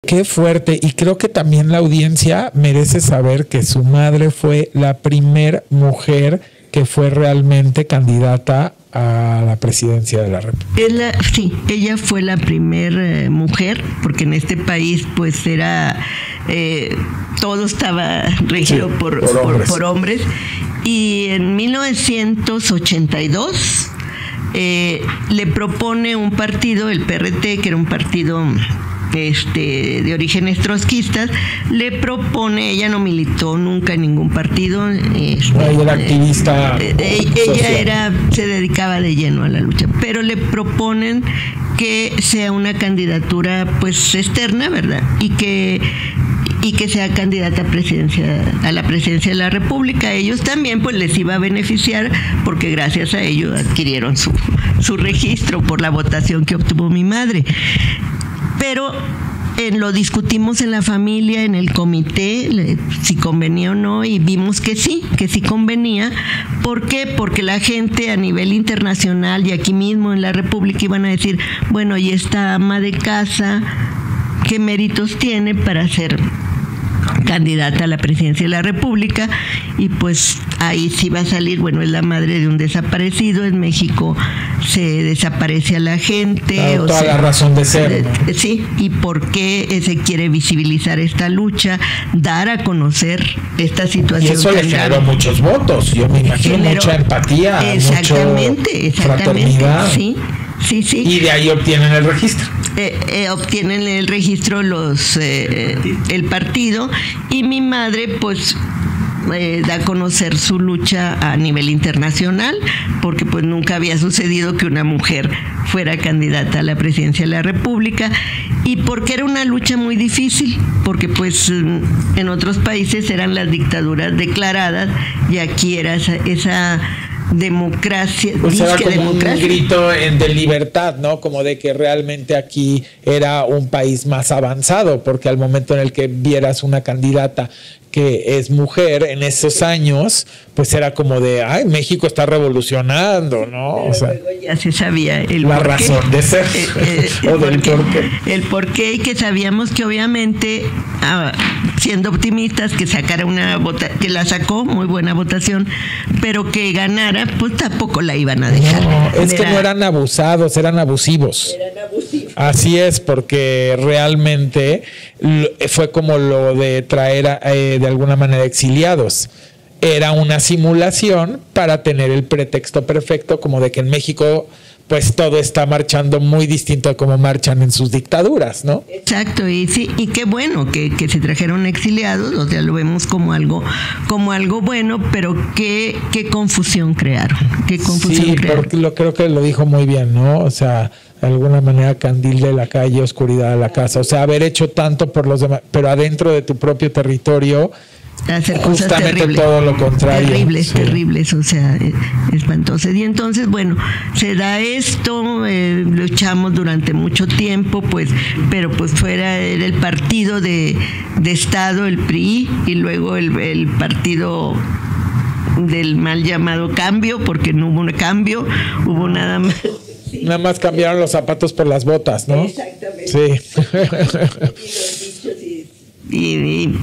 Qué fuerte. Y creo que también la audiencia merece saber que su madre fue la primer mujer que fue realmente candidata a la presidencia de la República. Sí, ella fue la primer mujer, porque en este país pues era todo estaba regido por hombres. Y en 1982 le propone un partido, el PRT, que era un partido de orígenes trotskistas, le propone, ella no militó nunca en ningún partido, ella era activista ella se dedicaba de lleno a la lucha, pero le proponen que sea una candidatura pues externa, ¿verdad? Y que sea candidata a la presidencia de la República. Ellos también pues les iba a beneficiar, porque gracias a ello adquirieron su registro por la votación que obtuvo mi madre. Pero lo discutimos en la familia, en el comité, si convenía o no, y vimos que sí convenía. ¿Por qué? Porque la gente a nivel internacional y aquí mismo en la República iban a decir, bueno, y esta ama de casa, ¿qué méritos tiene para ser candidata a la presidencia de la República? Y pues ahí sí va a salir, bueno, es la madre de un desaparecido. En México se desaparece a la gente. Claro, toda la razón de ser. Sí, y por qué se quiere visibilizar esta lucha, dar a conocer esta situación. Y eso le generó muchos votos, yo me imagino, mucha empatía, exactamente, fraternidad. Sí. Y de ahí obtienen el registro. Obtienen el registro el partido, y mi madre pues da a conocer su lucha a nivel internacional, porque pues nunca había sucedido que una mujer fuera candidata a la presidencia de la República, y porque era una lucha muy difícil, porque pues en otros países eran las dictaduras declaradas y aquí era esa democracia, pues era como un grito de libertad, ¿no? Como de que realmente aquí era un país más avanzado, porque al momento en el que vieras una candidata que es mujer en esos años, pues era como de, ay, México está revolucionando, ¿no? Pero o sea, luego ya se sabía la razón de ser o del porqué. El porqué, y que sabíamos que obviamente, siendo optimistas, que sacara que la sacó, muy buena votación, pero que ganara, pues tampoco la iban a dejar. No, es que no eran abusados, eran abusivos. Así es, porque realmente fue como lo de traer de alguna manera exiliados. Era una simulación para tener el pretexto perfecto, como de que en México pues todo está marchando muy distinto a como marchan en sus dictaduras, ¿no? Exacto, y sí, y qué bueno que se trajeron exiliados, o sea, lo vemos como algo bueno, pero qué confusión crearon, porque creo que lo dijo muy bien, ¿no? O sea, de alguna manera candil de la calle, oscuridad de la casa, o sea, haber hecho tanto por los demás, pero adentro de tu propio territorio, hacer justamente cosas terribles, todo lo contrario. Terribles, o sea, espantosas. Y entonces, bueno, se da esto, luchamos durante mucho tiempo, pues, pero pues era el partido de Estado, el PRI, y luego el partido del mal llamado cambio, porque no hubo un cambio, hubo nada más. Sí. Nada más cambiaron los zapatos por las botas, ¿no? Exactamente. Sí.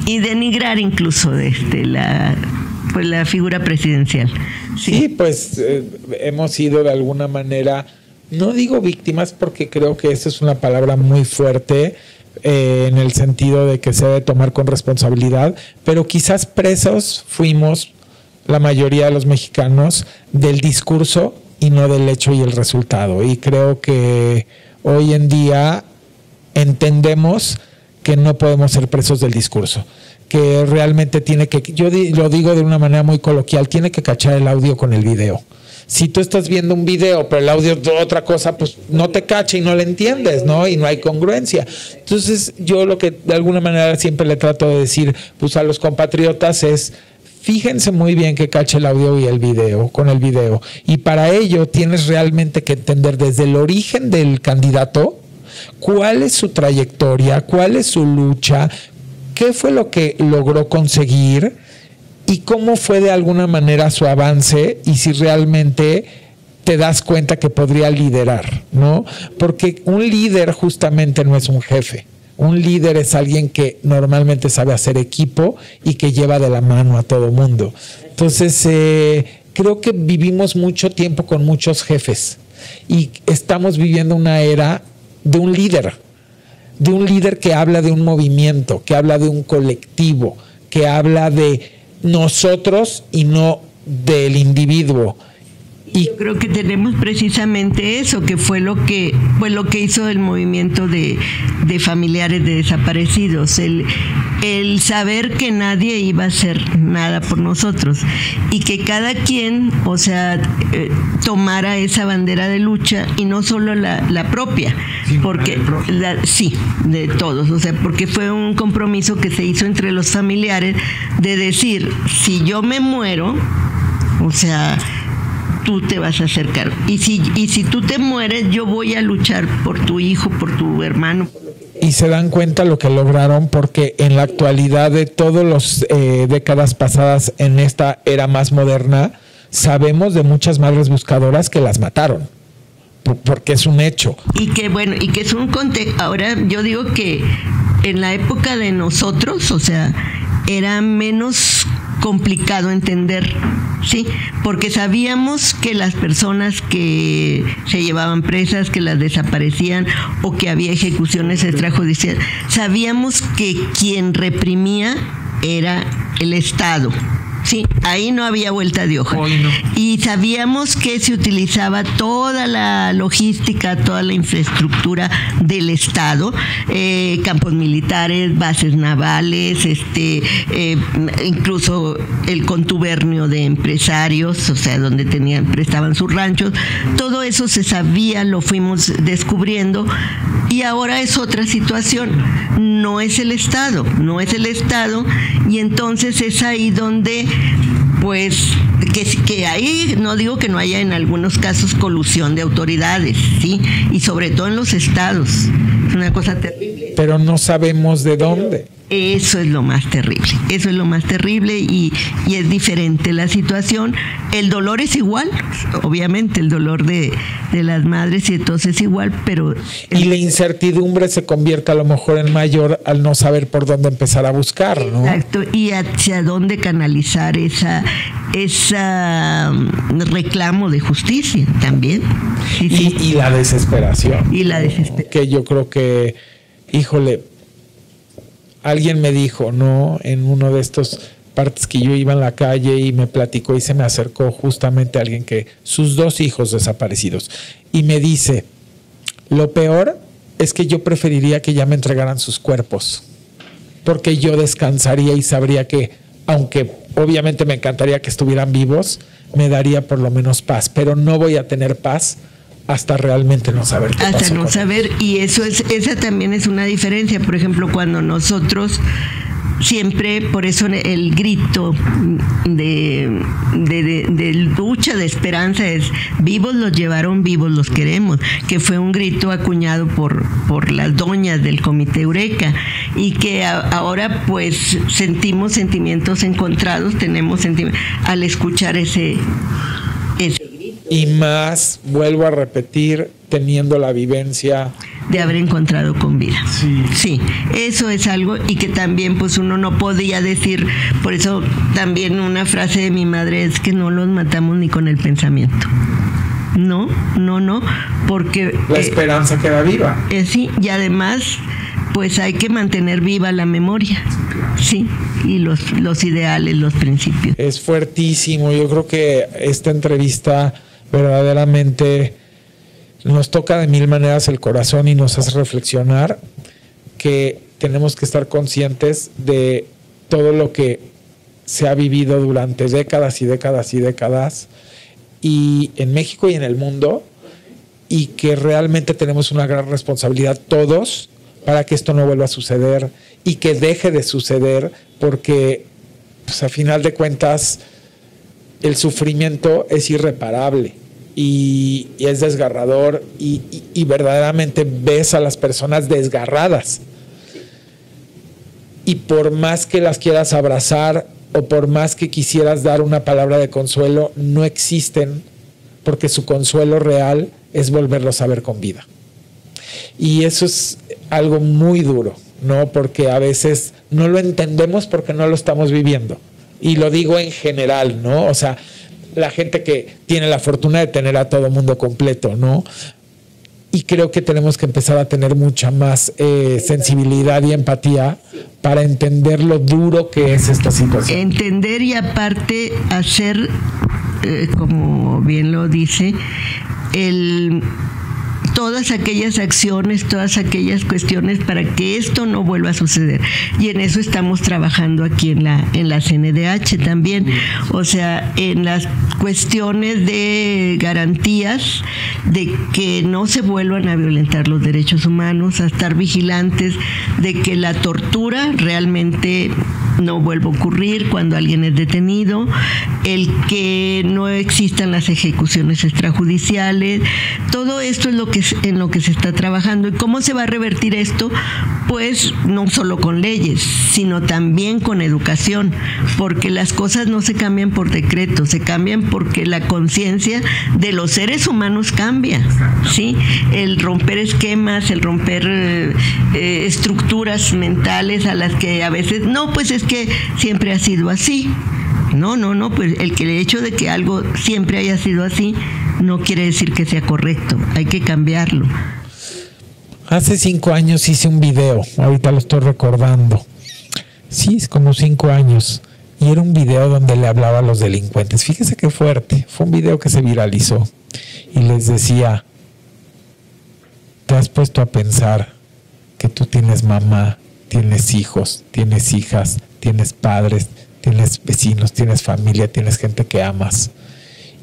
Y denigrar incluso la figura presidencial. Sí, pues hemos sido de alguna manera, no digo víctimas porque creo que esa es una palabra muy fuerte en el sentido de que se debe tomar con responsabilidad, pero quizás presos fuimos la mayoría de los mexicanos del discurso y no del hecho y el resultado. Y creo que hoy en día entendemos que no podemos ser presos del discurso, que realmente tiene que, yo lo digo de una manera muy coloquial, tiene que cachar el audio con el video. Si tú estás viendo un video, pero el audio es otra cosa, pues no te cacha y no le entiendes, ¿no? Y no hay congruencia. Entonces, yo lo que de alguna manera siempre le trato de decir, pues a los compatriotas es, fíjense muy bien que cache el audio y el video, con el video. Y para ello tienes realmente que entender desde el origen del candidato, cuál es su trayectoria, cuál es su lucha, qué fue lo que logró conseguir y cómo fue de alguna manera su avance y si realmente te das cuenta que podría liderar, ¿no? Porque un líder justamente no es un jefe, Un líder es alguien que normalmente sabe hacer equipo y que lleva de la mano a todo mundo. Entonces, creo que vivimos mucho tiempo con muchos jefes y estamos viviendo una era de un líder que habla de un movimiento, que habla de un colectivo, que habla de nosotros y no del individuo. Y yo creo que tenemos precisamente eso, que fue lo que hizo el movimiento de familiares de desaparecidos, el saber que nadie iba a hacer nada por nosotros y que cada quien, o sea, tomara esa bandera de lucha y no solo la propia, porque sí, de todos, o sea, porque fue un compromiso que se hizo entre los familiares de decir, si yo me muero, o sea, tú te vas a hacer cargo. Y si tú te mueres, yo voy a luchar por tu hijo, por tu hermano. Y se dan cuenta lo que lograron, porque en la actualidad de todas las décadas pasadas en esta era más moderna, sabemos de muchas madres buscadoras que las mataron, porque es un hecho. Y que es un contexto. Ahora yo digo que en la época de nosotros, o sea, era menos complicado entender, ¿sí? Porque sabíamos que las personas que se llevaban presas, que las desaparecían o que había ejecuciones extrajudiciales, sabíamos que quien reprimía era el Estado. Sí, ahí no había vuelta de hoja. No. Y sabíamos que se utilizaba toda la logística, toda la infraestructura del Estado, campos militares, bases navales, incluso el contubernio de empresarios, o sea, donde prestaban sus ranchos. Todo eso se sabía, lo fuimos descubriendo, y ahora es otra situación. No es el Estado, y entonces es ahí donde, pues, que ahí no digo que no haya en algunos casos colusión de autoridades, ¿sí? Y sobre todo en los estados. Es una cosa terrible. Pero no sabemos de dónde. Eso es lo más terrible, y es diferente la situación. El dolor es igual, obviamente, el dolor de las madres y entonces es igual, pero... Y la incertidumbre se convierte a lo mejor en mayor al no saber por dónde empezar a buscar, ¿no? Exacto, y hacia dónde canalizar esa reclamo de justicia también. Sí. Y la desesperación. Que yo creo que, híjole, alguien me dijo, ¿no? En uno de estos partes que yo iba en la calle y me platicó y se me acercó justamente alguien que sus 2 hijos desaparecidos y me dice, lo peor es que yo preferiría que ya me entregaran sus cuerpos, porque yo descansaría y sabría que, aunque obviamente me encantaría que estuvieran vivos, me daría por lo menos paz, pero no voy a tener paz hasta realmente no saber qué pasó. Hasta no saber, y esa también es una diferencia. Por ejemplo, cuando nosotros siempre, por eso el grito de lucha, de esperanza es: vivos los llevaron, vivos los queremos, que fue un grito acuñado por las doñas del Comité Eureka, y que ahora pues sentimos sentimientos encontrados, al escuchar ese grito. Y más, vuelvo a repetir, teniendo la vivencia de haber encontrado con vida. Sí, eso es algo, y que también pues uno no podía decir. Por eso también una frase de mi madre es que no los matamos ni con el pensamiento. No, porque la esperanza queda viva. Sí, y además pues hay que mantener viva la memoria. Sí, y los ideales, los principios. Es fuertísimo. Yo creo que esta entrevista verdaderamente nos toca de mil maneras el corazón y nos hace reflexionar que tenemos que estar conscientes de todo lo que se ha vivido durante décadas y décadas y décadas, y en México y en el mundo, y que realmente tenemos una gran responsabilidad todos para que esto no vuelva a suceder y que deje de suceder, porque pues, a final de cuentas el sufrimiento es irreparable y es desgarrador, y verdaderamente ves a las personas desgarradas, y por más que las quieras abrazar o por más que quisieras dar una palabra de consuelo, no existen, porque su consuelo real es volverlos a ver con vida, y eso es algo muy duro, ¿no? Porque a veces no lo entendemos porque no lo estamos viviendo. Y lo digo en general, ¿no? O sea, la gente que tiene la fortuna de tener a todo mundo completo, ¿no? Y creo que tenemos que empezar a tener mucha más sensibilidad y empatía para entender lo duro que es esta situación. Entender y aparte hacer, como bien lo dice, todas aquellas acciones, todas aquellas cuestiones para que esto no vuelva a suceder. Y en eso estamos trabajando aquí en la CNDH también. O sea, en las cuestiones de garantías de que no se vuelvan a violentar los derechos humanos, a estar vigilantes de que la tortura realmente no vuelva a ocurrir cuando alguien es detenido, el que no existan las ejecuciones extrajudiciales. Todo esto es en lo que se está trabajando. ¿Y cómo se va a revertir esto? Pues no solo con leyes, sino también con educación, porque las cosas no se cambian por decreto, se cambian porque la conciencia de los seres humanos cambia, ¿sí? El romper esquemas, el romper estructuras mentales a las que a veces, no, pues es que siempre ha sido así. No, pues el hecho de que algo siempre haya sido así no quiere decir que sea correcto, hay que cambiarlo. Hace 5 años hice un video, ahorita lo estoy recordando. Sí, es como 5 años. Y era un video donde le hablaba a los delincuentes. Fíjese qué fuerte. Fue un video que se viralizó. Y les decía, ¿te has puesto a pensar que tú tienes mamá, tienes hijos, tienes hijas, tienes padres, tienes vecinos, tienes familia, tienes gente que amas?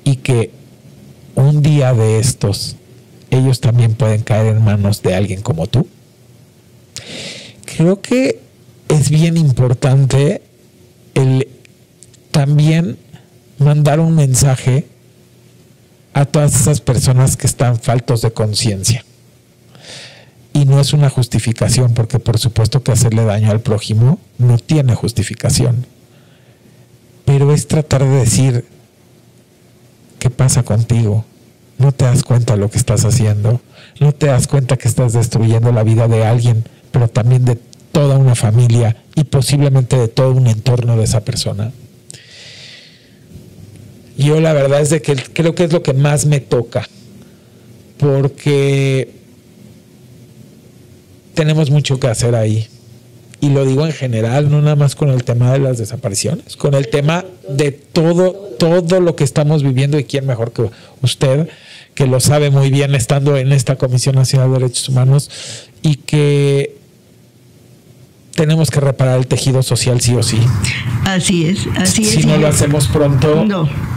Y que un día de estos ellos también pueden caer en manos de alguien como tú. Creo que es bien importante el también mandar un mensaje a todas esas personas que están faltos de conciencia. Y no es una justificación, porque por supuesto que hacerle daño al prójimo no tiene justificación. Pero es tratar de decir, ¿qué pasa contigo? No te das cuenta de lo que estás haciendo, no te das cuenta que estás destruyendo la vida de alguien, pero también de toda una familia y posiblemente de todo un entorno de esa persona. Yo la verdad es de que creo que es lo que más me toca, porque tenemos mucho que hacer ahí. Y lo digo en general, no nada más con el tema de las desapariciones, con el tema de todo lo que estamos viviendo. Y quién mejor que usted, que lo sabe muy bien estando en esta Comisión Nacional de Derechos Humanos, y que tenemos que reparar el tejido social sí o sí. Así es. Si no lo hacemos pronto.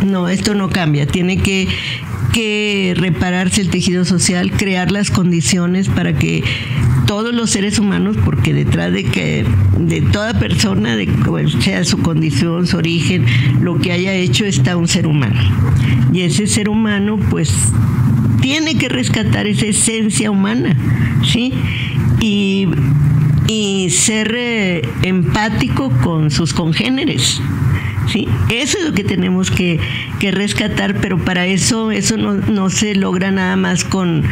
No, esto no cambia. Tiene que repararse el tejido social, crear las condiciones para que todos los seres humanos, porque detrás de toda persona, de cual sea su condición, su origen, lo que haya hecho, está un ser humano. Y ese ser humano, pues, tiene que rescatar esa esencia humana, ¿sí? Y ser empático con sus congéneres, ¿sí? Eso es lo que tenemos que rescatar, pero para eso no se logra nada más con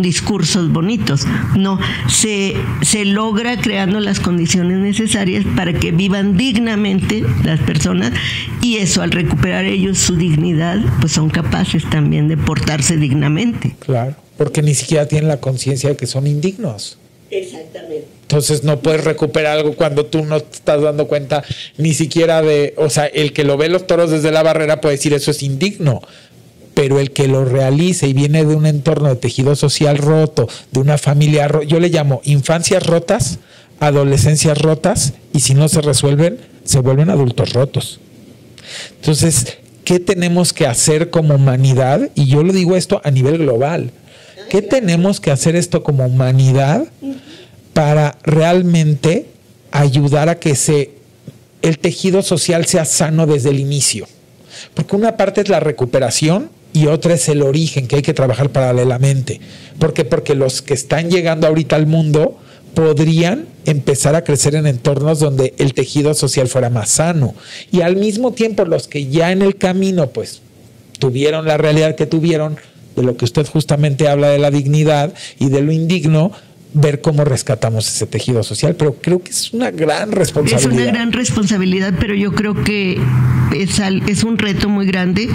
discursos bonitos. No, se logra creando las condiciones necesarias para que vivan dignamente las personas, y eso, al recuperar ellos su dignidad, pues son capaces también de portarse dignamente. Claro, porque ni siquiera tienen la conciencia de que son indignos. Exactamente. Entonces no puedes recuperar algo cuando tú no te estás dando cuenta ni siquiera de, o sea, el que lo ve los toros desde la barrera puede decir eso es indigno, pero el que lo realice y viene de un entorno de tejido social roto, de una familia rota, yo le llamo infancias rotas, adolescencias rotas, y si no se resuelven, se vuelven adultos rotos. Entonces, ¿qué tenemos que hacer como humanidad? Y yo lo digo esto a nivel global. ¿Qué tenemos que hacer esto como humanidad para realmente ayudar a que el tejido social sea sano desde el inicio? Porque una parte es la recuperación y otra es el origen, que hay que trabajar paralelamente. ¿Por qué? Porque los que están llegando ahorita al mundo podrían empezar a crecer en entornos donde el tejido social fuera más sano. Y al mismo tiempo los que ya en el camino pues tuvieron la realidad que tuvieron, de lo que usted justamente habla de la dignidad y de lo indigno, ver cómo rescatamos ese tejido social, pero creo que es una gran responsabilidad. Es una gran responsabilidad, pero yo creo que es un reto muy grande,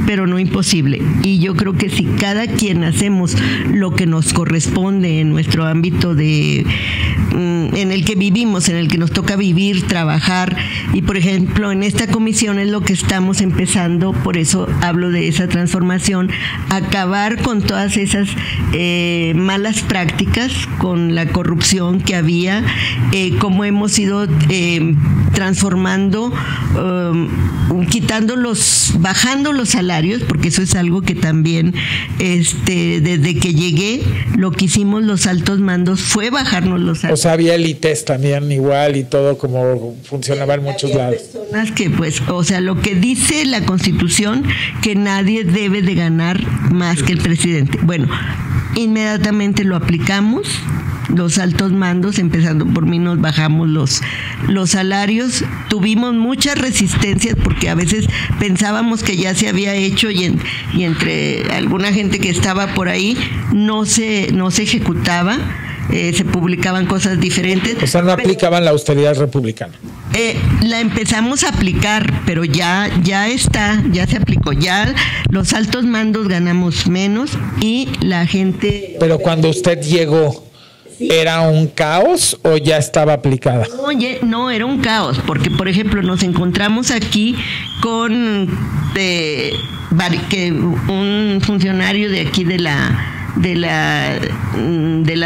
pero no imposible. Y yo creo que si cada quien hacemos lo que nos corresponde en nuestro ámbito en el que vivimos, en el que nos toca vivir, trabajar, y por ejemplo en esta comisión es lo que estamos empezando, por eso hablo de esa transformación, acabar con todas esas malas prácticas, con la corrupción que había, cómo hemos ido transformando, bajando los salarios, porque eso es algo que también desde que llegué, lo que hicimos los altos mandos fue bajarnos los salarios. O sea, había élites también igual y todo como funcionaba en muchos lados. Personas que lo que dice la Constitución, que nadie debe de ganar más que el presidente. Bueno, inmediatamente lo aplicamos. Los altos mandos, empezando por mí, nos bajamos los salarios. Tuvimos muchas resistencias porque a veces pensábamos que ya se había hecho y entre alguna gente que estaba por ahí no se ejecutaba. Se publicaban cosas diferentes. O sea, no aplicaban la austeridad republicana. La empezamos a aplicar, pero ya se aplicó. Ya los altos mandos ganamos menos y la gente... Pero cuando usted llegó, ¿era un caos o ya estaba aplicada? Oye, no, era un caos, porque por ejemplo nos encontramos aquí con que un funcionario de aquí de la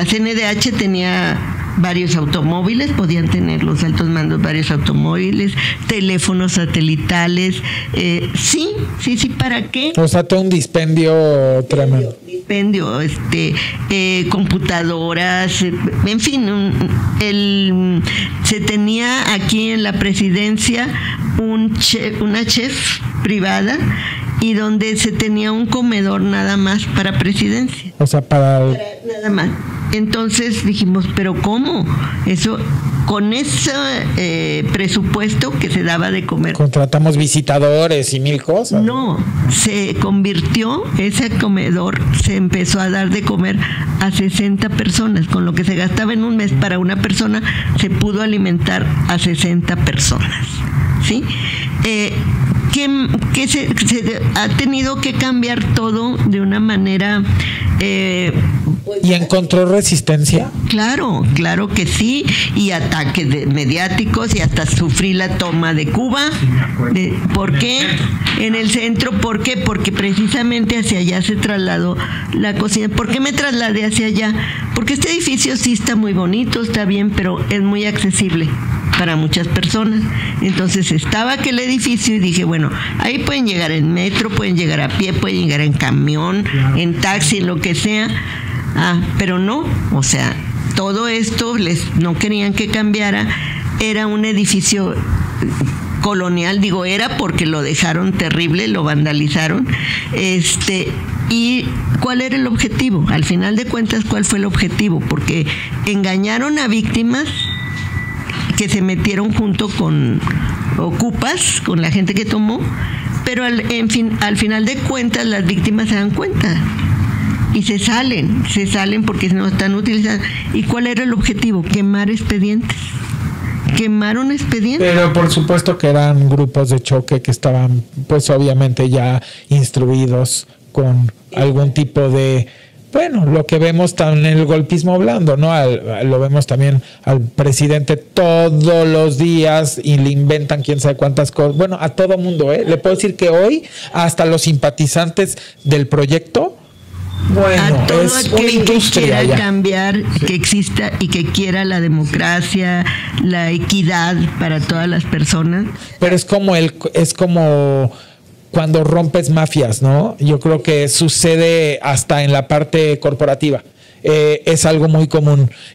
CNDH tenía varios automóviles, podían tener los altos mandos varios automóviles, teléfonos satelitales, sí, ¿para qué? O sea, todo un dispendio tremendo. Computadoras, en fin, se tenía aquí en la presidencia una chef privada y donde se tenía un comedor nada más para presidencia. O sea, nada más. Entonces dijimos, ¿pero cómo? Eso, con ese presupuesto que se daba de comer. Contratamos visitadores y mil cosas. No, se convirtió, ese comedor se empezó a dar de comer a 60 personas. Con lo que se gastaba en un mes para una persona, se pudo alimentar a 60 personas. ¿Sí? Que se ha tenido que cambiar todo de una manera... ¿Y encontró resistencia? Claro que sí, y ataques mediáticos, y hasta sufrí la toma de Cuba. ¿Por qué? En el centro, ¿por qué? Porque precisamente hacia allá se trasladó la cocina. ¿Por qué me trasladé hacia allá? Porque este edificio sí está muy bonito, está bien, pero es muy accesible para muchas personas. Entonces estaba aquel edificio y dije, bueno, ahí pueden llegar en metro, pueden llegar a pie, pueden llegar en camión, en taxi, en lo que sea. Pero no, o sea, todo esto no querían que cambiara. Era un edificio colonial, era porque lo dejaron terrible, lo vandalizaron. ¿Y cuál era el objetivo? Al final de cuentas, ¿cuál fue el objetivo? Porque engañaron a víctimas que se metieron junto con ocupas, con la gente que tomó, pero al final de cuentas las víctimas se dan cuenta y se salen porque no están utilizando. ¿Y cuál era el objetivo? Quemar expedientes. Quemaron expedientes. Pero por supuesto que eran grupos de choque que estaban, pues obviamente ya instruidos con algún tipo de... Bueno, lo que vemos también en el golpismo blando, ¿no? Lo vemos también al presidente todos los días y le inventan quién sabe cuántas cosas. Bueno, a todo mundo, ¿eh? Le puedo decir que hoy hasta los simpatizantes del proyecto, bueno, es una industria que quiera ya cambiar, que exista y que quiera la democracia, la equidad para todas las personas. Pero es como cuando rompes mafias, ¿no? Yo creo que sucede hasta en la parte corporativa. Es algo muy común